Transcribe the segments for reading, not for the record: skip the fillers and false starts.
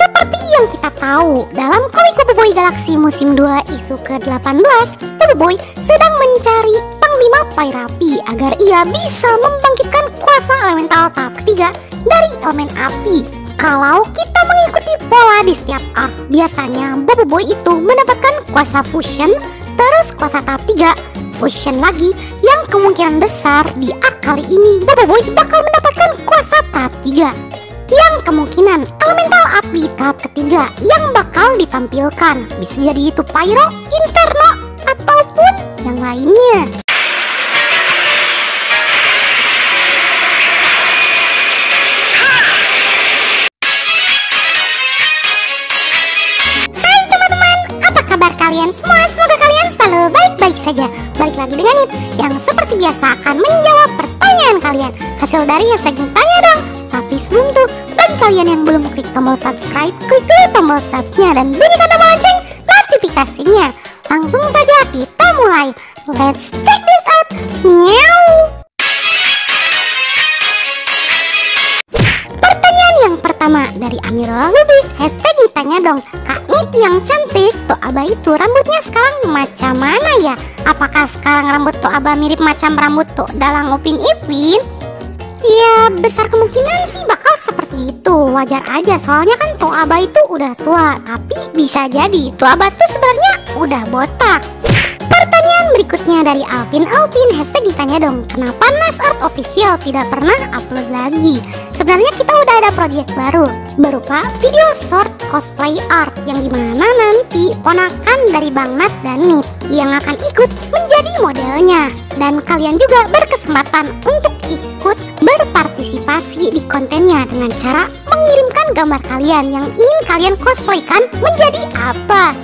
Seperti yang kita tahu, dalam komik Boboiboy Galaxy musim 2 isu ke-18, Boboiboy sedang mencari Panglima Pyrapi agar ia bisa membangkitkan kuasa elemental tahap ketiga dari elemen api. Kalau kita mengikuti pola di setiap arc, biasanya Boboiboy itu mendapatkan kuasa fusion, terus kuasa tahap 3, fusion lagi, yang kemungkinan besar di arc kali ini Boboiboy bakal mendapatkan kuasa tahap 3. Yang kemungkinan elemental api tahap ketiga yang bakal ditampilkan bisa jadi itu Pyro, Inferno, ataupun yang lainnya. Hai teman-teman, apa kabar kalian semua? Semoga kalian selalu baik-baik saja. Balik lagi dengan Nit yang seperti biasa akan menjawab pertanyaan kalian hasil dari hashtag Tanya Dong. Tapi sebelum itu, bagi kalian yang belum klik tombol subscribe, klik dulu tombol subscribe dan bunyikan tombol lonceng notifikasinya. Langsung saja kita mulai. Let's check this out. Nyaw. Pertanyaan yang pertama dari Amirul Lubis, hashtag Tanya Dong. Kak Nit yang cantik, Toaba itu rambutnya sekarang macam mana ya? Apakah sekarang rambut Toaba mirip macam rambut Dalang Upin Ipin? Ya besar kemungkinan sih bakal seperti itu. Wajar aja soalnya kan Toaba itu udah tua. Tapi bisa jadi Toaba tuh sebenarnya udah botak. Pertanyaan berikutnya dari Alvin, hashtag Ditanya Dong. Kenapa NasArt Official tidak pernah upload lagi? Sebenarnya kita udah ada project baru berupa video short cosplay art, yang dimana nanti ponakan dari Bang Nat dan Nit yang akan ikut menjadi modelnya. Dan kalian juga berkesempatan untuk ikut berpartisipasi di kontennya dengan cara mengirimkan gambar kalian yang ingin kalian cosplaykan menjadi apa.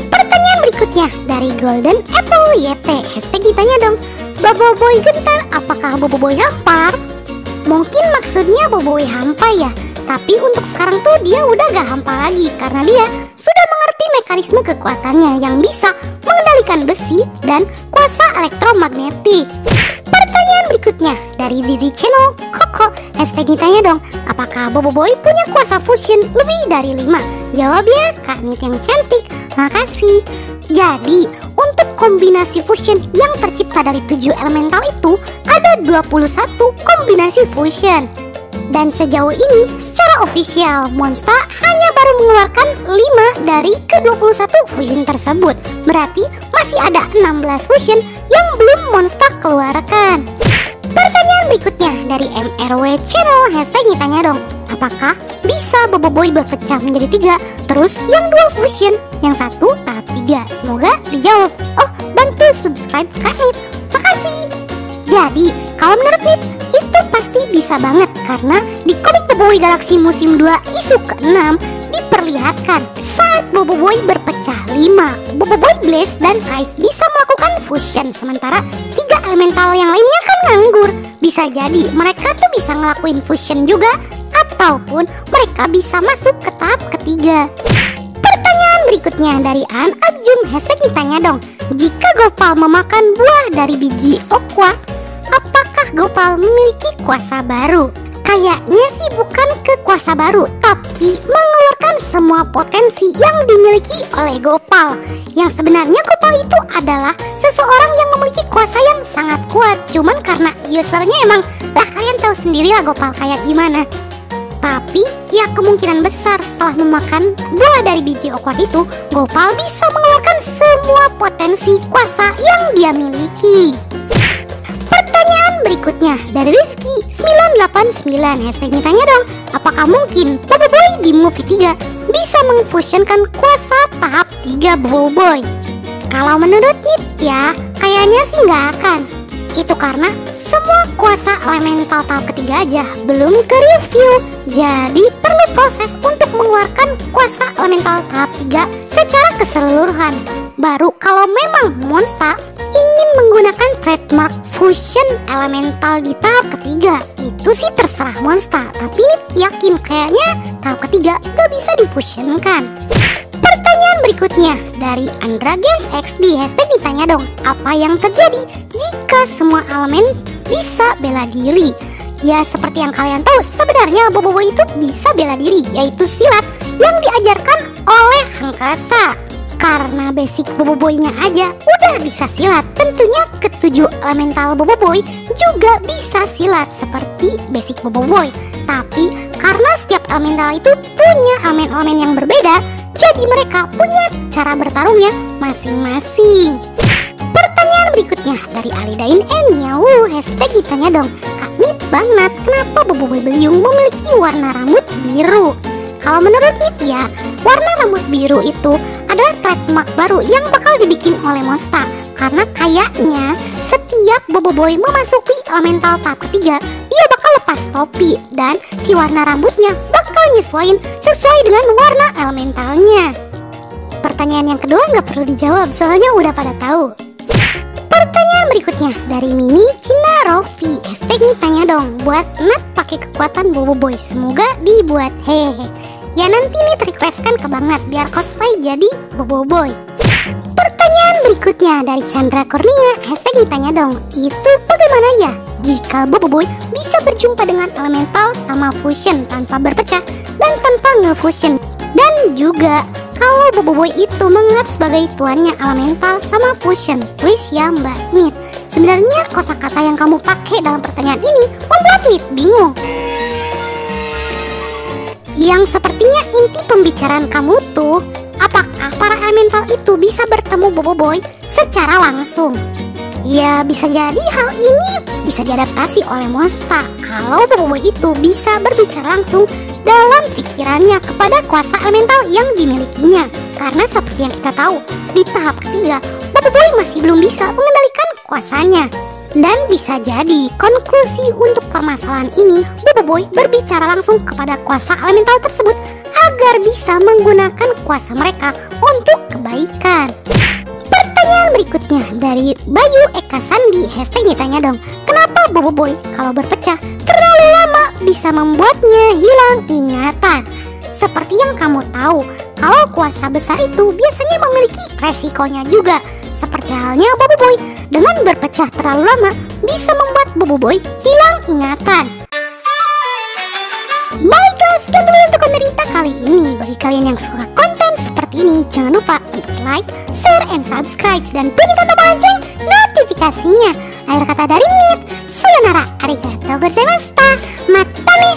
Pertanyaan berikutnya dari Golden Apple YT, hashtag Ditanya Dong. Boboiboy gentar, apakah Boboiboy hampar? Mungkin maksudnya Boboiboy hampa ya. Tapi untuk sekarang tuh dia udah gak hampa lagi karena dia sudah mengerti mekanisme kekuatannya yang bisa mengendalikan besi dan kuasa elektromagnetik. Pertanyaan berikutnya dari Zizi Channel Koko, hashtag Ditanya Dong. Apakah Boboiboy punya kuasa fusion lebih dari 5? Jawabnya Kak Nit yang cantik. Makasih. Jadi untuk kombinasi fusion yang tercipta dari 7 elemental itu ada 21 kombinasi fusion. Dan sejauh ini secara official Monsta hanya baru mengeluarkan 5 dari ke-21 fusion tersebut. Berarti masih ada 16 fusion yang belum Monsta keluarkan. Pertanyaan berikutnya dari MRW Channel, hashtag Ditanya Dong. Apakah bisa Boboiboy berpecah menjadi 3? Terus yang 2 fusion, yang 1 tahap 3? Semoga dijawab. Oh, bantu subscribe Kak Nit. Makasih. Jadi kalau menurut Nit itu pasti bisa banget, karena di komik Boboiboy Galaxy musim 2 isu ke-6 diperlihatkan saat Boboiboy berpecah 5, Boboiboy Blaze dan Ice bisa melakukan fusion, sementara 3 elemental yang lainnya kan nganggur. Bisa jadi mereka tuh bisa ngelakuin fusion juga, ataupun mereka bisa masuk ke tahap ketiga. Pertanyaan berikutnya dari An Abjum, hashtag Ditanya Dong. Jika Gopal memakan buah dari biji Okwa, apakah Gopal memiliki kuasa baru? Kayaknya sih bukan kekuasa baru, tapi mengeluarkan semua potensi yang dimiliki oleh Gopal. Yang sebenarnya Gopal itu adalah seseorang yang memiliki kuasa yang sangat kuat. Cuman karena usernya emang kalian tahu sendiri lah Gopal kayak gimana. Tapi ya kemungkinan besar setelah memakan buah dari biji Okwat itu, Gopal bisa mengeluarkan semua potensi kuasa yang dia miliki. Pertanyaan berikutnya dari Rizky 989, hashtag Ditanya Dong. Apakah mungkin Boboiboy di movie 3 bisa mengfusionkan kuasa tahap 3 Boboiboy? Kalau menurut Nit ya, kayaknya sih nggak akan. Itu karena semua kuasa elemental tahap ketiga aja belum ke review. Jadi perlu proses untuk mengeluarkan kuasa elemental tahap 3 secara keseluruhan. Baru kalau memang Monsta ingin menggunakan trademark fusion elemental di tahap ketiga, itu sih terserah Monsta. Tapi Nit yakin kayaknya tahap ketiga gak bisa difusionkan. Pertanyaan berikutnya dari Andra Games XD, hashtag Ditanya Dong. Apa yang terjadi jika semua elemen bisa bela diri? Ya seperti yang kalian tahu, sebenarnya Boboiboy itu bisa bela diri, yaitu silat yang diajarkan oleh Hangkasa. Karena basic Boboiboynya aja udah bisa silat, tentunya ketujuh elemental Boboiboy juga bisa silat seperti basic Boboiboy. Tapi karena setiap elemental itu punya elemen-elemen yang berbeda, jadi mereka punya cara bertarungnya masing-masing. Pertanyaan berikutnya dari Alidain Nyawu, hashtag ditanya dong, Kak Nit banget, kenapa Boboiboy Beliung memiliki warna rambut biru? Kalau menurut Nit ya, warna rambut biru itu adalah trademark baru yang bakal dibikin oleh Monsta. Karena kayaknya setiap Boboiboy memasuki elemental tahap ketiga, dia bakal lepas topi dan si warna rambutnya bakal nyesuaiin sesuai dengan warna elementalnya. Pertanyaan yang kedua nggak perlu dijawab, soalnya udah pada tahu. Pertanyaan berikutnya dari Mimi Cina Rofi, hashtag nih tanya dong, buat Nat pakai kekuatan Boboiboy, semoga dibuat hehe. Ya nanti nih requestkan ke Bang Nat biar cosplay jadi Boboiboy. Pertanyaan berikutnya dari Chandra Kurnia, hashtag ditanya dong, itu bagaimana ya jika Boboiboy bisa berjumpa dengan elemental sama fusion tanpa berpecah dan tanpa nge-fusion? Dan juga kalau Boboiboy itu menganggap sebagai tuannya elemental sama fusion, please ya Mbak Nit. Sebenarnya kosakata yang kamu pakai dalam pertanyaan ini membuat Nit bingung. Yang sepertinya inti pembicaraan kamu tuh, apakah para elemental itu bisa bertemu Boboiboy secara langsung? Ya bisa jadi hal ini bisa diadaptasi oleh Monsta kalau Boboiboy itu bisa berbicara langsung dalam pikirannya kepada kuasa elemental yang dimilikinya. Karena seperti yang kita tahu, di tahap ketiga Boboiboy masih belum bisa mengendalikan kuasanya. Dan bisa jadi konklusi untuk permasalahan ini, Boboiboy berbicara langsung kepada kuasa elemental tersebut agar bisa menggunakan kuasa mereka untuk kebaikan. Pertanyaan berikutnya dari Bayu Eka Sandi, hashtag ditanya dong, kenapa Boboiboy kalau berpecah terlalu lama bisa membuatnya hilang ingatan? Seperti yang kamu tahu, kalau kuasa besar itu biasanya memiliki resikonya juga. Seperti halnya Boboiboy, dengan berpecah terlalu lama bisa membuat Boboiboy hilang ingatan. Baiklah, sekian dulu untuk konten kita kali ini. Bagi kalian yang suka konten seperti ini, jangan lupa untuk like, share, and subscribe, dan bunyikan tombol lonceng notifikasinya. Akhir kata dari Nit, sayonara, arigatou gozaimashita, mata ne,